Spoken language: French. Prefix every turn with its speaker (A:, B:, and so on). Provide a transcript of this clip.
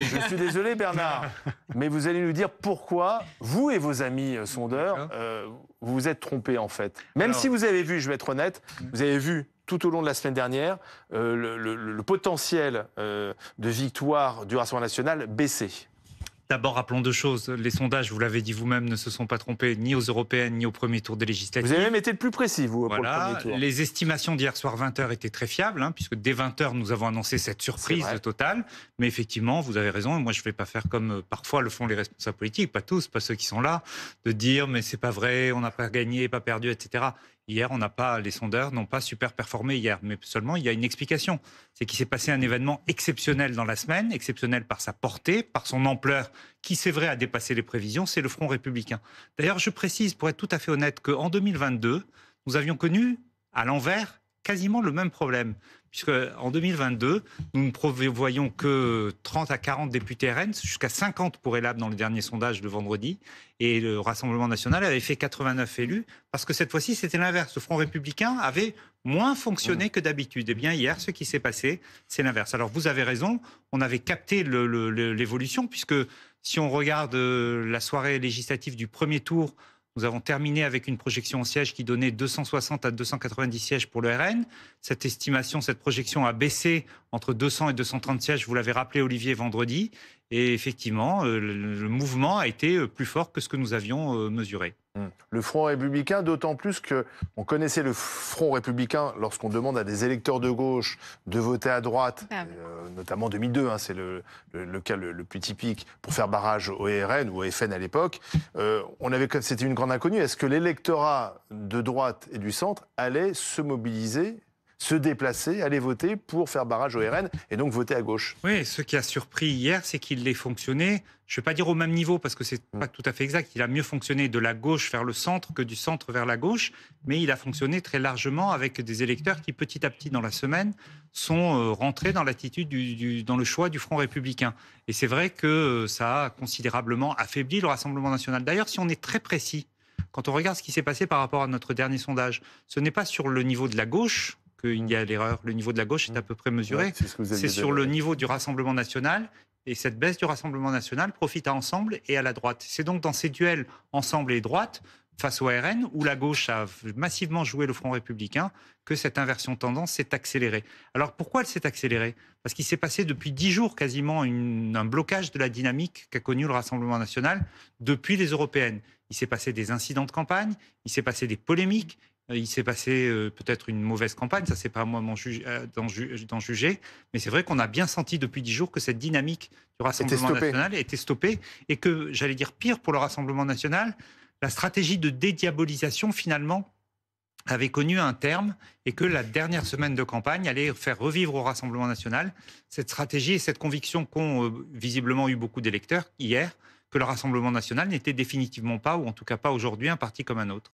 A: Je suis désolé, Bernard, mais vous allez nous dire pourquoi, vous et vos amis sondeurs, vous vous êtes trompés, en fait. Même si vous avez vu, je vais être honnête, vous avez vu tout au long de la semaine dernière le potentiel de victoire du Rassemblement national baisser.
B: D'abord, rappelons deux choses. Les sondages, vous l'avez dit vous-même, ne se sont pas trompés ni aux européennes ni au premier tour des législatives.
A: Vous avez même été le plus précis, vous, pour le premier tour.
B: Les estimations d'hier soir 20h étaient très fiables, puisque dès 20h, nous avons annoncé cette surprise totale. Mais effectivement, vous avez raison. Moi, je ne vais pas faire comme parfois le font les responsables politiques, pas tous, pas ceux qui sont là, de dire mais c'est pas vrai, on n'a pas gagné, pas perdu, etc. Hier, les sondeurs n'ont pas super performé hier, mais seulement il y a une explication. C'est qu'il s'est passé un événement exceptionnel dans la semaine, exceptionnel par sa portée, par son ampleur, qui c'est vrai a dépassé les prévisions, c'est le Front républicain. D'ailleurs, je précise, pour être tout à fait honnête, qu'en 2022, nous avions connu à l'envers quasiment le même problème. Puisque en 2022, nous ne prévoyons que 30 à 40 députés RN, jusqu'à 50 pour ELAB dans le dernier sondage de vendredi. Et le Rassemblement national avait fait 89 élus, parce que cette fois-ci, c'était l'inverse. Le Front républicain avait moins fonctionné que d'habitude. Eh bien, hier, ce qui s'est passé, c'est l'inverse. Alors, vous avez raison, on avait capté l'évolution, puisque si on regarde la soirée législative du premier tour, nous avons terminé avec une projection en sièges qui donnait 260 à 290 sièges pour le RN. Cette estimation, cette projection a baissé entre 200 et 230 sièges, vous l'avez rappelé Olivier vendredi. Et effectivement, le mouvement a été plus fort que ce que nous avions mesuré.
A: Le Front républicain, d'autant plus qu'on connaissait le Front républicain lorsqu'on demande à des électeurs de gauche de voter à droite, notamment en 2002, c'est le cas le plus typique, pour faire barrage au RN ou au FN à l'époque. C'était une grande inconnue. Est-ce que l'électorat de droite et du centre allait se mobiliser, se déplacer, aller voter pour faire barrage au RN et donc voter à gauche?
B: Oui, ce qui a surpris hier, c'est qu'il ait fonctionné, je ne vais pas dire au même niveau parce que c'est pas tout à fait exact, il a mieux fonctionné de la gauche vers le centre que du centre vers la gauche, mais il a fonctionné très largement avec des électeurs qui petit à petit dans la semaine sont rentrés dans l'attitude, dans le choix du Front républicain. Et c'est vrai que ça a considérablement affaibli le Rassemblement national. D'ailleurs, si on est très précis, quand on regarde ce qui s'est passé par rapport à notre dernier sondage, ce n'est pas sur le niveau de la gauche qu'il y a l'erreur. Le niveau de la gauche est à peu près mesuré. C'est sur le niveau du Rassemblement national. Et cette baisse du Rassemblement national profite à Ensemble et à la droite. C'est donc dans ces duels Ensemble et droite, face au RN, où la gauche a massivement joué le Front républicain, que cette inversion de tendance s'est accélérée. Alors pourquoi elle s'est accélérée? Parce qu'il s'est passé depuis 10 jours quasiment un blocage de la dynamique qu'a connu le Rassemblement national depuis les européennes. Il s'est passé des incidents de campagne, il s'est passé des polémiques, il s'est passé peut-être une mauvaise campagne, ça c'est pas à moi d'en juger, mais c'est vrai qu'on a bien senti depuis 10 jours que cette dynamique du Rassemblement national était stoppée et que, j'allais dire pire pour le Rassemblement national, la stratégie de dédiabolisation finalement avait connu un terme et que la dernière semaine de campagne allait faire revivre au Rassemblement national cette stratégie et cette conviction qu'ont visiblement eu beaucoup d'électeurs hier, que le Rassemblement national n'était définitivement pas, ou en tout cas pas aujourd'hui, un parti comme un autre.